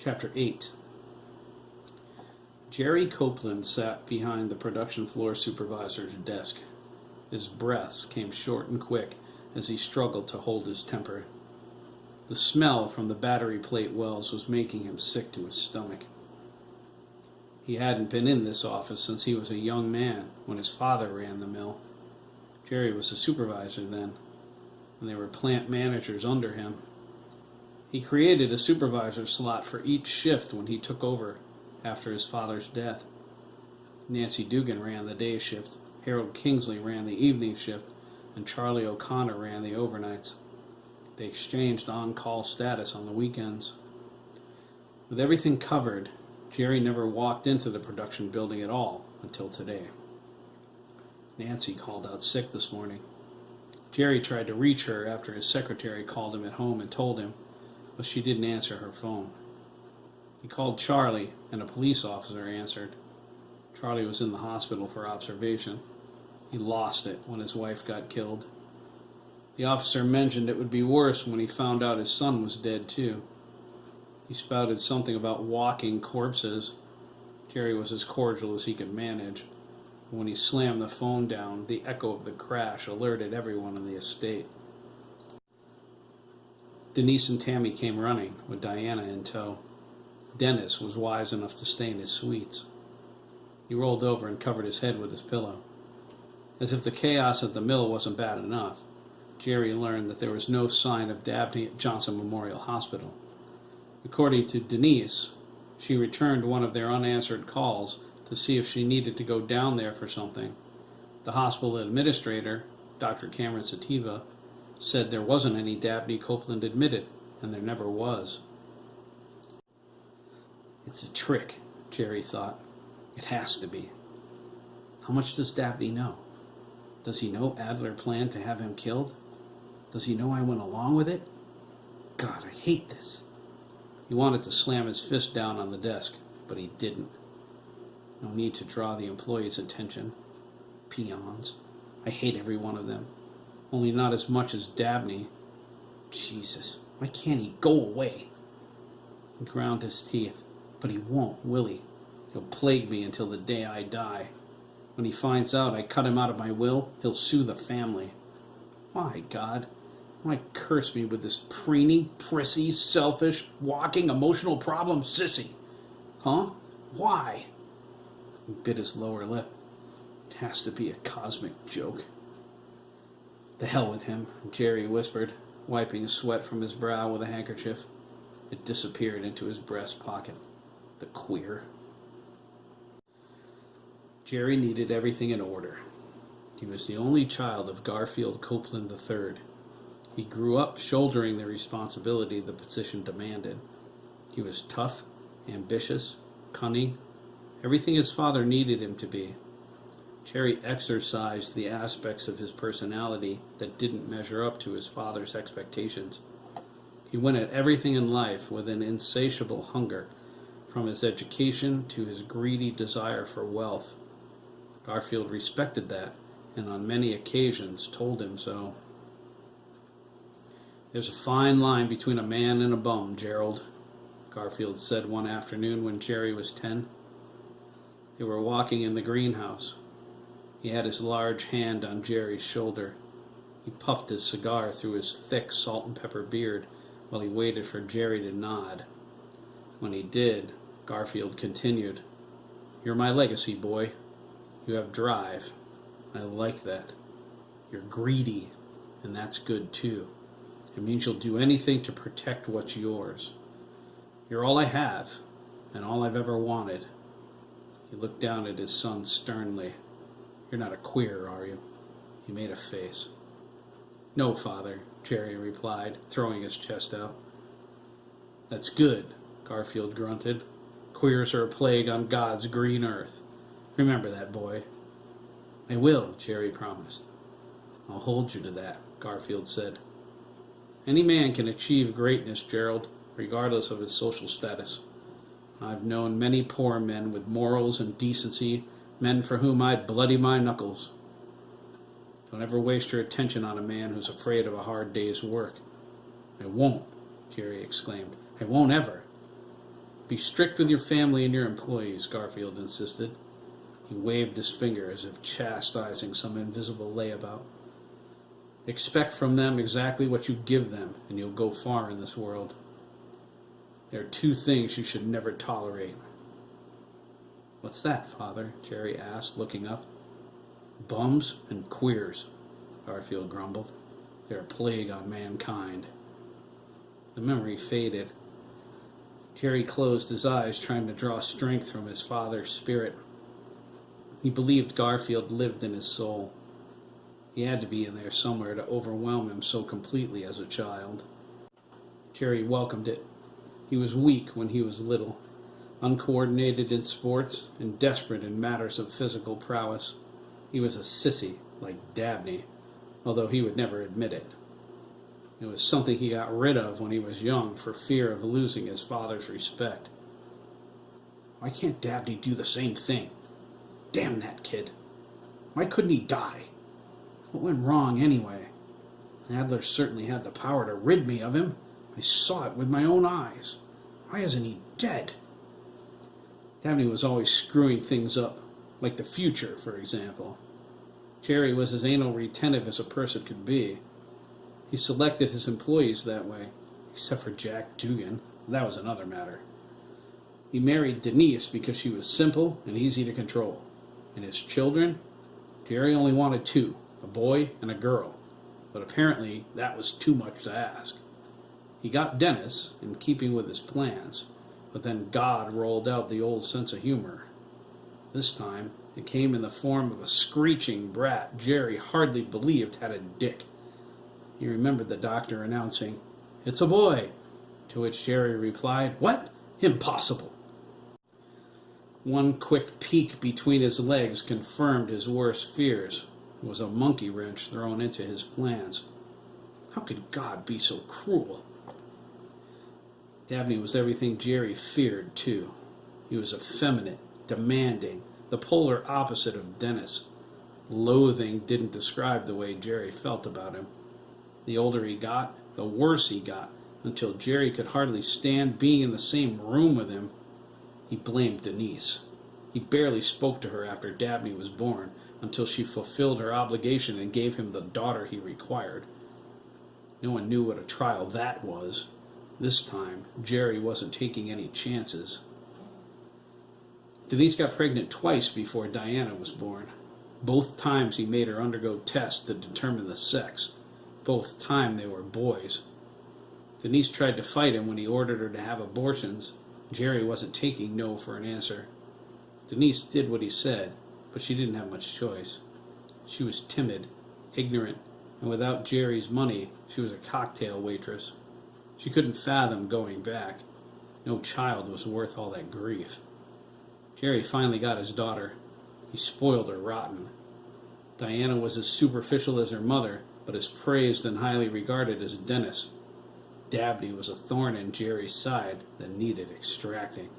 Chapter 8. Jerry Copeland sat behind the production floor supervisor's desk. His breaths came short and quick as he struggled to hold his temper. The smell from the battery plate wells was making him sick to his stomach. He hadn't been in this office since he was a young man, when his father ran the mill. Jerry was a supervisor then, and there were plant managers under him. He created a supervisor slot for each shift when he took over after his father's death. Nancy Dugan ran the day shift, Harold Kingsley ran the evening shift, and Charlie O'Connor ran the overnights. They exchanged on-call status on the weekends. With everything covered, Jerry never walked into the production building at all until today. Nancy called out sick this morning. Jerry tried to reach her after his secretary called him at home and told him, but she didn't answer her phone. He called Charlie, and a police officer answered. Charlie was in the hospital for observation. He lost it when his wife got killed. The officer mentioned it would be worse when he found out his son was dead too. He spouted something about walking corpses. Jerry was as cordial as he could manage. When he slammed the phone down, the echo of the crash alerted everyone in the estate. Denise and Tammy came running, with Diana in tow. Dennis was wise enough to stay in his suites. He rolled over and covered his head with his pillow. As if the chaos at the mill wasn't bad enough, Jerry learned that there was no sign of Dabney at Johnson Memorial Hospital. According to Denise, she returned one of their unanswered calls to see if she needed to go down there for something. The hospital administrator, Dr. Cameron Sativa, said there wasn't any Dabney Copeland admitted, and there never was. It's a trick, Jerry thought. It has to be. How much does Dabney know? Does he know Adler planned to have him killed? Does he know I went along with it? God, I hate this. He wanted to slam his fist down on the desk, but he didn't. No need to draw the employees' attention. Peons. I hate every one of them. Only not as much as Dabney. Jesus, why can't he go away? He ground his teeth. But he won't, will he? He'll plague me until the day I die. When he finds out I cut him out of my will, he'll sue the family. Why, God? Why curse me with this preening, prissy, selfish, walking, emotional problem sissy? Huh? Why? He bit his lower lip. It has to be a cosmic joke. The hell with him, Jerry whispered, wiping sweat from his brow with a handkerchief. It disappeared into his breast pocket. The queer. Jerry needed everything in order. He was the only child of Garfield Copeland III. He grew up shouldering the responsibility the position demanded. He was tough, ambitious, cunning, everything his father needed him to be. Jerry exercised the aspects of his personality that didn't measure up to his father's expectations. He went at everything in life with an insatiable hunger, from his education to his greedy desire for wealth. Garfield respected that, and on many occasions told him so. There's a fine line between a man and a bum, Gerald, Garfield said one afternoon when Jerry was 10. They were walking in the greenhouse. He had his large hand on Jerry's shoulder. He puffed his cigar through his thick salt and pepper beard while he waited for Jerry to nod. When he did, Garfield continued, You're my legacy, boy. You have drive. I like that. You're greedy, and that's good too. It means you'll do anything to protect what's yours. You're all I have, and all I've ever wanted. He looked down at his son sternly. You're not a queer, are you? He made a face. No, Father, Jerry replied, throwing his chest out. That's good, Garfield grunted. Queers are a plague on God's green earth. Remember that, boy. I will, Jerry promised. I'll hold you to that, Garfield said. Any man can achieve greatness, Gerald, regardless of his social status. I've known many poor men with morals and decency, men for whom I'd bloody my knuckles. Don't ever waste your attention on a man who's afraid of a hard day's work. I won't, Jerry exclaimed. I won't ever. Be strict with your family and your employees, Garfield insisted. He waved his finger as if chastising some invisible layabout. Expect from them exactly what you give them, and you'll go far in this world. There are two things you should never tolerate. What's that, Father? Jerry asked, looking up. Bums and queers, Garfield grumbled. They're a plague on mankind. The memory faded. Jerry closed his eyes, trying to draw strength from his father's spirit. He believed Garfield lived in his soul. He had to be in there somewhere to overwhelm him so completely as a child. Jerry welcomed it. He was weak when he was little, uncoordinated in sports and desperate in matters of physical prowess. He was a sissy, like Dabney, although he would never admit it. It was something he got rid of when he was young for fear of losing his father's respect. Why can't Dabney do the same thing? Damn that kid. Why couldn't he die? What went wrong anyway? Adler certainly had the power to rid me of him. I saw it with my own eyes. Why isn't he dead? Dabney was always screwing things up, like the future, for example. Jerry was as anal retentive as a person could be. He selected his employees that way, except for Jack Dugan. That was another matter. He married Denise because she was simple and easy to control. And his children? Jerry only wanted two, a boy and a girl. But apparently that was too much to ask. He got Dennis, in keeping with his plans, but then God rolled out the old sense of humor. This time, it came in the form of a screeching brat Jerry hardly believed had a dick. He remembered the doctor announcing, "It's a boy," to which Jerry replied, "What? Impossible." One quick peek between his legs confirmed his worst fears. It was a monkey wrench thrown into his plans. How could God be so cruel? Dabney was everything Jerry feared, too. He was effeminate, demanding, the polar opposite of Dennis. Loathing didn't describe the way Jerry felt about him. The older he got, the worse he got, until Jerry could hardly stand being in the same room with him. He blamed Denise. He barely spoke to her after Dabney was born, until she fulfilled her obligation and gave him the daughter he required. No one knew what a trial that was. This time, Jerry wasn't taking any chances. Denise got pregnant twice before Diana was born. Both times he made her undergo tests to determine the sex. Both times they were boys. Denise tried to fight him when he ordered her to have abortions. Jerry wasn't taking no for an answer. Denise did what he said, but she didn't have much choice. She was timid, ignorant, and without Jerry's money, she was a cocktail waitress. She couldn't fathom going back. No child was worth all that grief. Jerry finally got his daughter. He spoiled her rotten. Diana was as superficial as her mother, but as praised and highly regarded as Dennis. Dabney was a thorn in Jerry's side that needed extracting.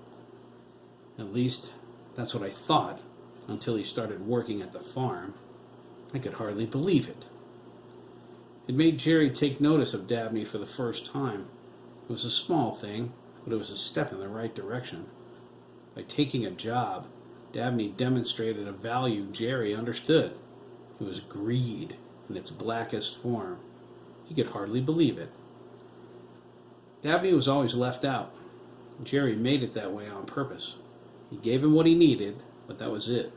At least, that's what I thought, until he started working at the farm. I could hardly believe it. It made Jerry take notice of Dabney for the first time. It was a small thing, but it was a step in the right direction. By taking a job, Dabney demonstrated a value Jerry understood. It was greed in its blackest form. He could hardly believe it. Dabney was always left out. Jerry made it that way on purpose. He gave him what he needed, but that was it.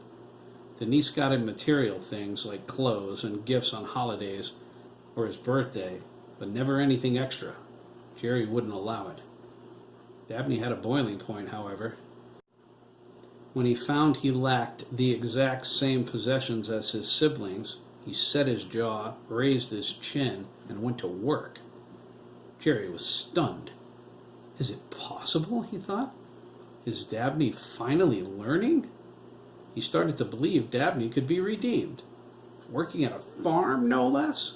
Denise got him material things like clothes and gifts on holidays or his birthday, but never anything extra. Jerry wouldn't allow it. Dabney had a boiling point, however. When he found he lacked the exact same possessions as his siblings, he set his jaw, raised his chin, and went to work. Jerry was stunned. Is it possible, he thought? Is Dabney finally learning? He started to believe Dabney could be redeemed. Working at a farm, no less?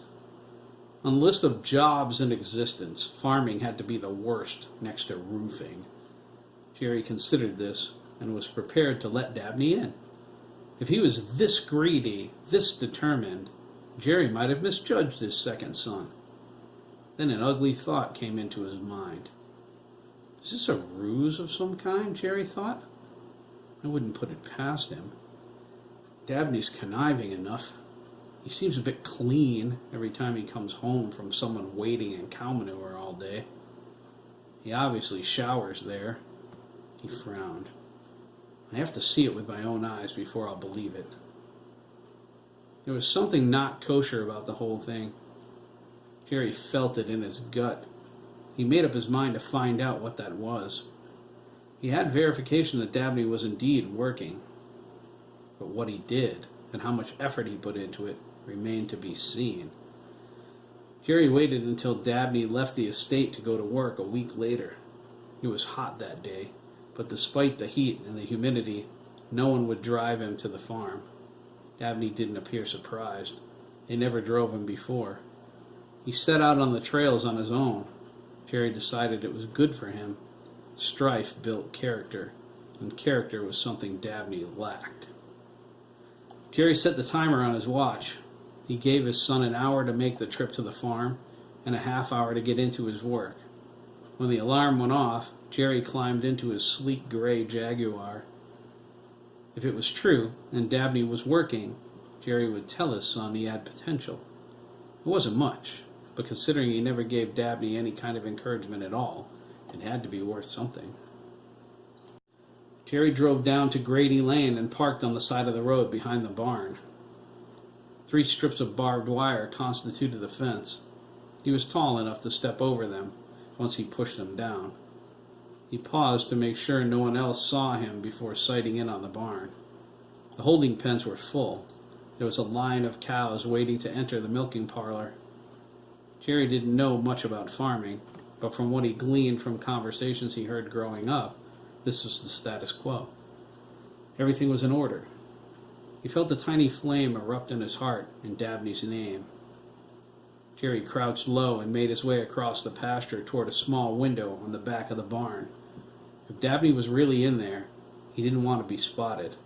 On the list of jobs in existence, farming had to be the worst, next to roofing. Jerry considered this and was prepared to let Dabney in. If he was this greedy, this determined, Jerry might have misjudged his second son. Then an ugly thought came into his mind. Is this a ruse of some kind? Jerry thought. I wouldn't put it past him. Dabney's conniving enough. He seems a bit clean every time he comes home from someone wading in cow manure all day. He obviously showers there. He frowned. I have to see it with my own eyes before I'll believe it. There was something not kosher about the whole thing. Jerry felt it in his gut. He made up his mind to find out what that was. He had verification that Dabney was indeed working. But what he did, and how much effort he put into it, remained to be seen. Jerry waited until Dabney left the estate to go to work a week later. It was hot that day, but despite the heat and the humidity, no one would drive him to the farm. Dabney didn't appear surprised. They never drove him before. He set out on the trails on his own. Jerry decided it was good for him. Strife built character, and character was something Dabney lacked. Jerry set the timer on his watch. He gave his son an hour to make the trip to the farm and a half hour to get into his work. When the alarm went off, Jerry climbed into his sleek gray Jaguar. If it was true, and Dabney was working, Jerry would tell his son he had potential. It wasn't much, but considering he never gave Dabney any kind of encouragement at all, it had to be worth something. Jerry drove down to Grady Lane and parked on the side of the road behind the barn. 3 strips of barbed wire constituted the fence. He was tall enough to step over them once he pushed them down. He paused to make sure no one else saw him before sighting in on the barn. The holding pens were full. There was a line of cows waiting to enter the milking parlor. Jerry didn't know much about farming, but from what he gleaned from conversations he heard growing up, this was the status quo. Everything was in order. He felt a tiny flame erupt in his heart in Dabney's name. Jerry crouched low and made his way across the pasture toward a small window on the back of the barn. If Dabney was really in there, he didn't want to be spotted.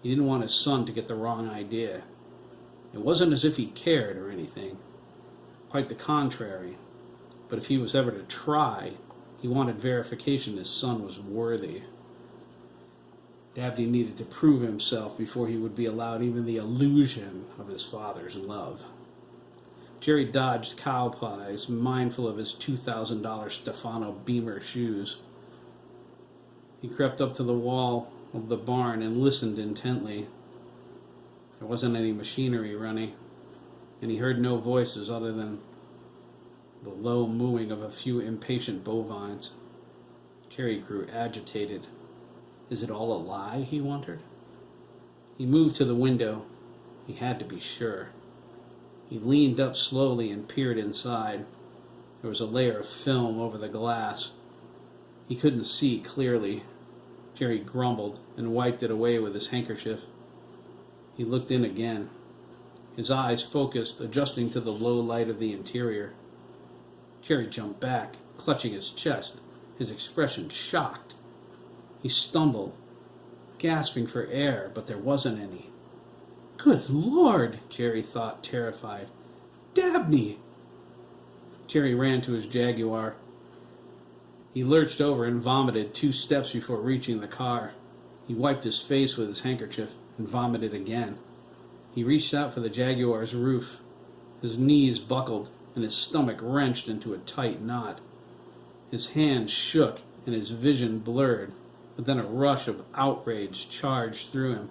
He didn't want his son to get the wrong idea. It wasn't as if he cared or anything. Quite the contrary. But if he was ever to try, he wanted verification his son was worthy. Dabney needed to prove himself before he would be allowed even the illusion of his father's love. Jerry dodged cow pies, mindful of his $2,000 Stefano Beamer shoes. He crept up to the wall of the barn and listened intently. There wasn't any machinery running, and he heard no voices other than the low mooing of a few impatient bovines. Jerry grew agitated. Is it all a lie, he wondered? He moved to the window. He had to be sure. He leaned up slowly and peered inside. There was a layer of film over the glass. He couldn't see clearly. Jerry grumbled and wiped it away with his handkerchief. He looked in again. His eyes focused, adjusting to the low light of the interior. Jerry jumped back, clutching his chest, his expression shocked. He stumbled, gasping for air, but there wasn't any. Good Lord, Jerry thought, terrified. Dabney! Jerry ran to his Jaguar. He lurched over and vomited 2 steps before reaching the car. He wiped his face with his handkerchief and vomited again. He reached out for the Jaguar's roof. His knees buckled and his stomach wrenched into a tight knot. His hands shook and his vision blurred, but then a rush of outrage charged through him.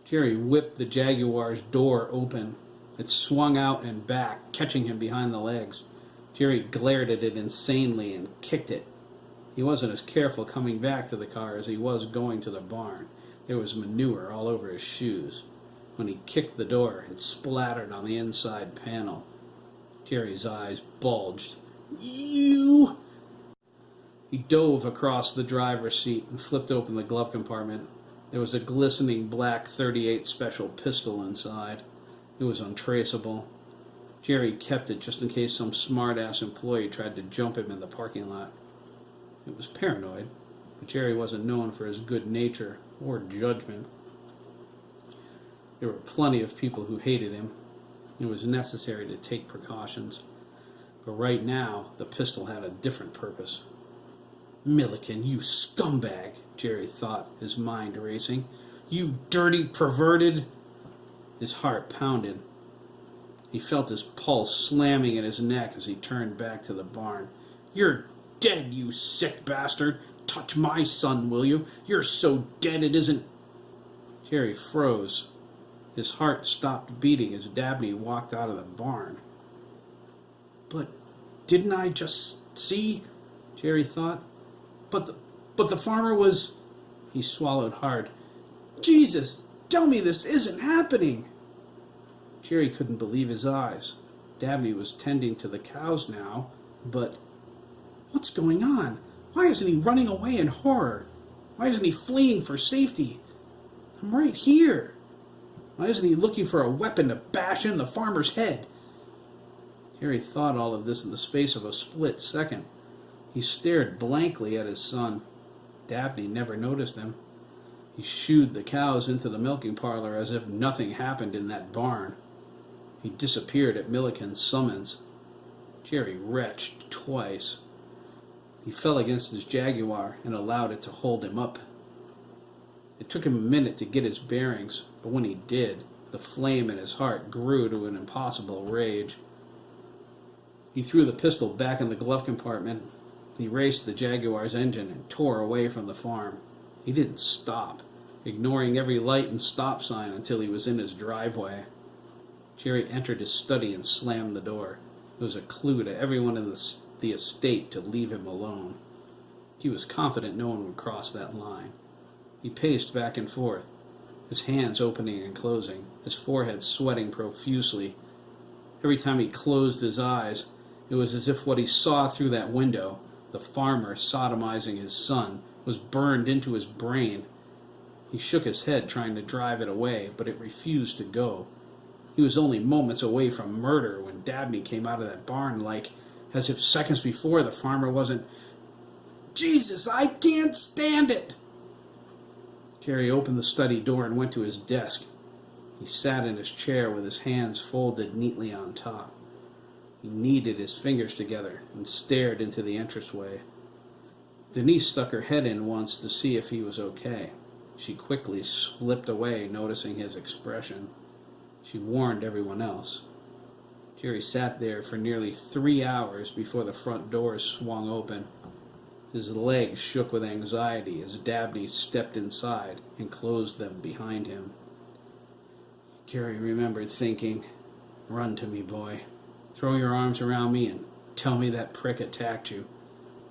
Jerry whipped the Jaguar's door open. It swung out and back, catching him behind the legs. Jerry glared at it insanely and kicked it. He wasn't as careful coming back to the car as he was going to the barn. There was manure all over his shoes. When he kicked the door, it splattered on the inside panel. Jerry's eyes bulged. You! He dove across the driver's seat and flipped open the glove compartment. There was a glistening black .38 special pistol inside. It was untraceable. Jerry kept it just in case some smart-ass employee tried to jump him in the parking lot. It was paranoid, but Jerry wasn't known for his good nature or judgment. There were plenty of people who hated him. It was necessary to take precautions. But right now, the pistol had a different purpose. Milliken, you scumbag, Jerry thought, his mind racing. You dirty perverted. His heart pounded. He felt his pulse slamming at his neck as he turned back to the barn. You're dead, you sick bastard. Touch my son, will you? You're so dead it isn't... Jerry froze. His heart stopped beating as Dabney walked out of the barn. But didn't I just see? Jerry thought. But the farmer was... He swallowed hard. Jesus, tell me this isn't happening. Jerry couldn't believe his eyes. Dabney was tending to the cows now, but... What's going on? Why isn't he running away in horror? Why isn't he fleeing for safety? I'm right here. Why isn't he looking for a weapon to bash in the farmer's head? Harry thought all of this in the space of a split second. He stared blankly at his son. Dabney never noticed him. He shooed the cows into the milking parlor as if nothing happened in that barn. He disappeared at Milliken's summons. Jerry retched twice. He fell against his Jaguar and allowed it to hold him up. It took him a minute to get his bearings, but when he did, the flame in his heart grew to an impossible rage. He threw the pistol back in the glove compartment. He raced the Jaguar's engine and tore away from the farm. He didn't stop, ignoring every light and stop sign until he was in his driveway. Jerry entered his study and slammed the door. It was a clue to everyone in the estate to leave him alone. He was confident no one would cross that line. He paced back and forth, his hands opening and closing, his forehead sweating profusely. Every time he closed his eyes, it was as if what he saw through that window, the farmer sodomizing his son, was burned into his brain. He shook his head, trying to drive it away, but it refused to go. He was only moments away from murder when Dabney came out of that barn as if seconds before the farmer wasn't... Jesus, I can't stand it! Jerry opened the study door and went to his desk. He sat in his chair with his hands folded neatly on top. He kneaded his fingers together and stared into the entranceway. Denise stuck her head in once to see if he was okay. She quickly slipped away, noticing his expression. She warned everyone else. Jerry sat there for nearly 3 hours before the front doors swung open. His legs shook with anxiety as Dabney stepped inside and closed them behind him. Jerry remembered thinking, "Run to me, boy. Throw your arms around me and tell me that prick attacked you.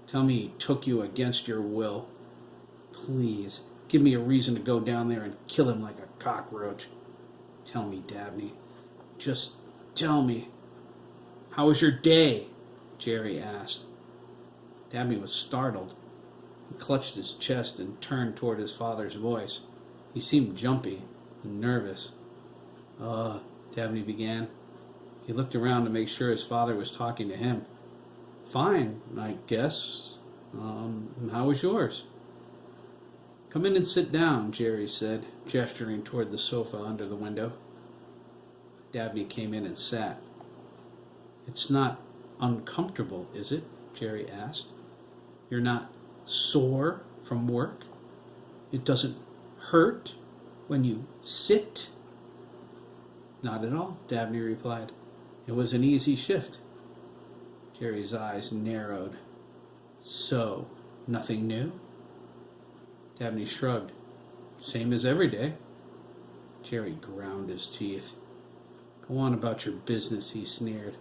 Tell me he took you against your will. Please, give me a reason to go down there and kill him like a cockroach. Tell me, Dabney. Just tell me." "How was your day?" Jerry asked. Dabney was startled. He clutched his chest and turned toward his father's voice. He seemed jumpy and nervous. Dabney began. He looked around to make sure his father was talking to him. "Fine, I guess. How was yours?" "Come in and sit down," Jerry said, gesturing toward the sofa under the window. Dabney came in and sat. "It's not uncomfortable, is it?" Jerry asked. "You're not sore from work? It doesn't hurt when you sit?" "Not at all," Dabney replied. "It was an easy shift." Jerry's eyes narrowed. "So, nothing new?" Dabney shrugged. "Same as every day." Jerry ground his teeth. "Go on about your business," he sneered.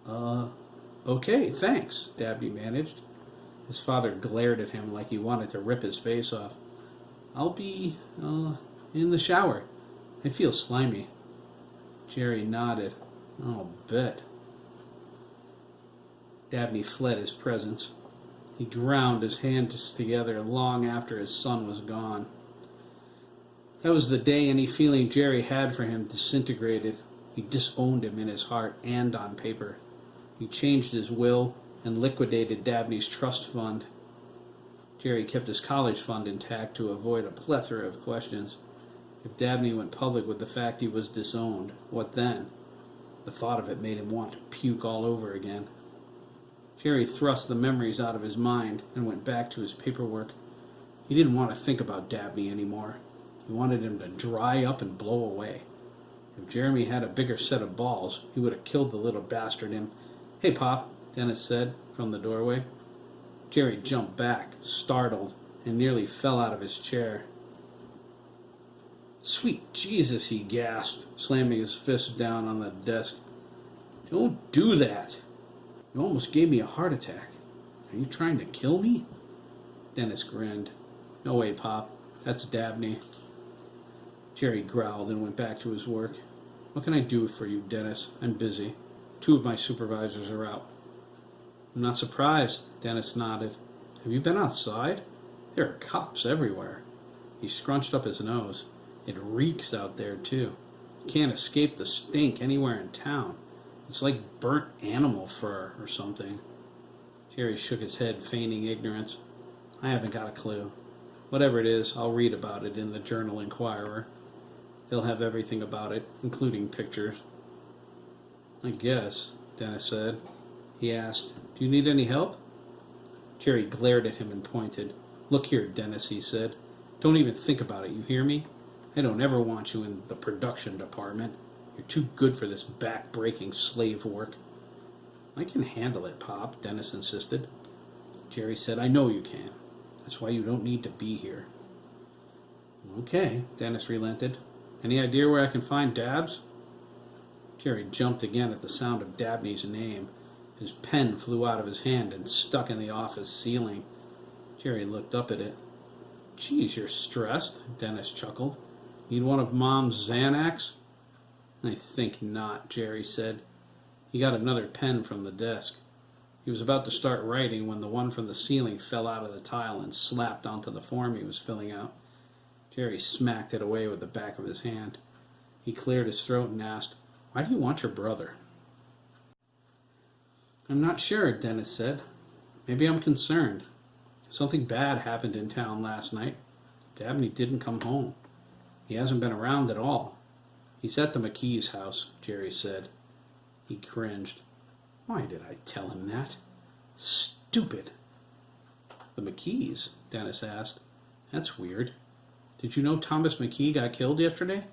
Okay, thanks," Dabney managed. His father glared at him like he wanted to rip his face off. "I'll be, in the shower. I feel slimy." Jerry nodded. "I'll bet." Dabney fled his presence. He ground his hands together long after his son was gone. That was the day any feeling Jerry had for him disintegrated. He disowned him in his heart and on paper. He changed his will and liquidated Dabney's trust fund. Jerry kept his college fund intact to avoid a plethora of questions. If Dabney went public with the fact he was disowned, what then? The thought of it made him want to puke all over again. Jerry thrust the memories out of his mind and went back to his paperwork. He didn't want to think about Dabney anymore. He wanted him to dry up and blow away. If Jeremy had a bigger set of balls, he would have killed the little bastard in. "Hey, Pop," Dennis said from the doorway. Jerry jumped back, startled, and nearly fell out of his chair. "Sweet Jesus," he gasped, slamming his fist down on the desk. "Don't do that. You almost gave me a heart attack. Are you trying to kill me?" Dennis grinned. "No way, Pop. That's Dabney." Jerry growled and went back to his work. "What can I do for you, Dennis? I'm busy. 2 of my supervisors are out." "I'm not surprised," Dennis nodded. "Have you been outside? There are cops everywhere." He scrunched up his nose. "It reeks out there, too. You can't escape the stink anywhere in town. It's like burnt animal fur or something." Jerry shook his head, feigning ignorance. "I haven't got a clue. Whatever it is, I'll read about it in the Journal-Inquirer. They'll have everything about it, including pictures." "I guess," Dennis said. He asked, "Do you need any help?" Jerry glared at him and pointed. "Look here, Dennis," he said. "Don't even think about it, you hear me? I don't ever want you in the production department. You're too good for this back-breaking slave work." "I can handle it, Pop," Dennis insisted. Jerry said, "I know you can. That's why you don't need to be here." "Okay," Dennis relented. "Any idea where I can find Dabbs?" Jerry jumped again at the sound of Dabney's name. His pen flew out of his hand and stuck in the office ceiling. Jerry looked up at it. "Geez, you're stressed," Dennis chuckled. "Need one of Mom's Xanax?" "I think not," Jerry said. He got another pen from the desk. He was about to start writing when the one from the ceiling fell out of the tile and slapped onto the form he was filling out. Jerry smacked it away with the back of his hand. He cleared his throat and asked, "Why do you want your brother?" "I'm not sure," Dennis said. "Maybe I'm concerned. Something bad happened in town last night. Dabney didn't come home. He hasn't been around at all. He's at the McKee's house," Jerry said. He cringed. Why did I tell him that? Stupid. "The McKees?" Dennis asked. "That's weird. Did you know Thomas McKee got killed yesterday?"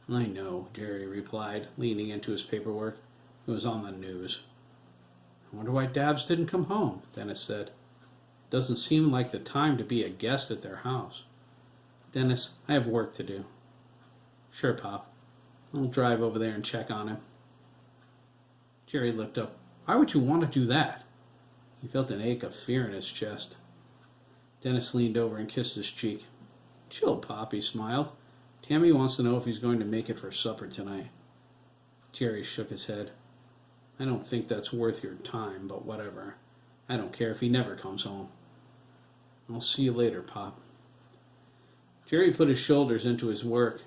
"I know," Jerry replied, leaning into his paperwork. "It was on the news." "I wonder why Dabbs didn't come home," Dennis said. "Doesn't seem like the time to be a guest at their house." "Dennis, I have work to do." "Sure, Pop. I'll drive over there and check on him." Jerry looked up. "Why would you want to do that?" He felt an ache of fear in his chest. Dennis leaned over and kissed his cheek. "Chill, Pop," he smiled. "Tammy wants to know if he's going to make it for supper tonight." Jerry shook his head. "I don't think that's worth your time, but whatever. I don't care if he never comes home." "I'll see you later, Pop." Jerry put his shoulders into his work.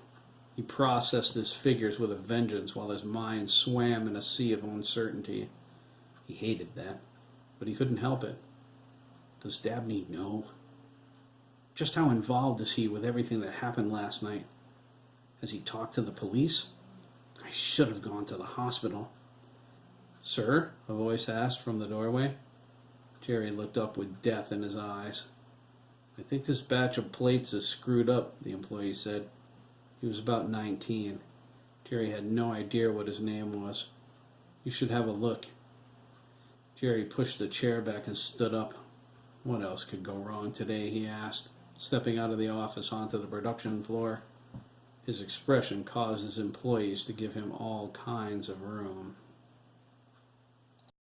He processed his figures with a vengeance while his mind swam in a sea of uncertainty. He hated that, but he couldn't help it. Does Dabney know? Just how involved is he with everything that happened last night? Has he talked to the police? I should have gone to the hospital. "Sir?" a voice asked from the doorway. Jerry looked up with death in his eyes. "I think this batch of plates is screwed up," the employee said. He was about 19. Jerry had no idea what his name was. "You should have a look." Jerry pushed the chair back and stood up. What else could go wrong today, he asked, stepping out of the office onto the production floor. His expression caused his employees to give him all kinds of room.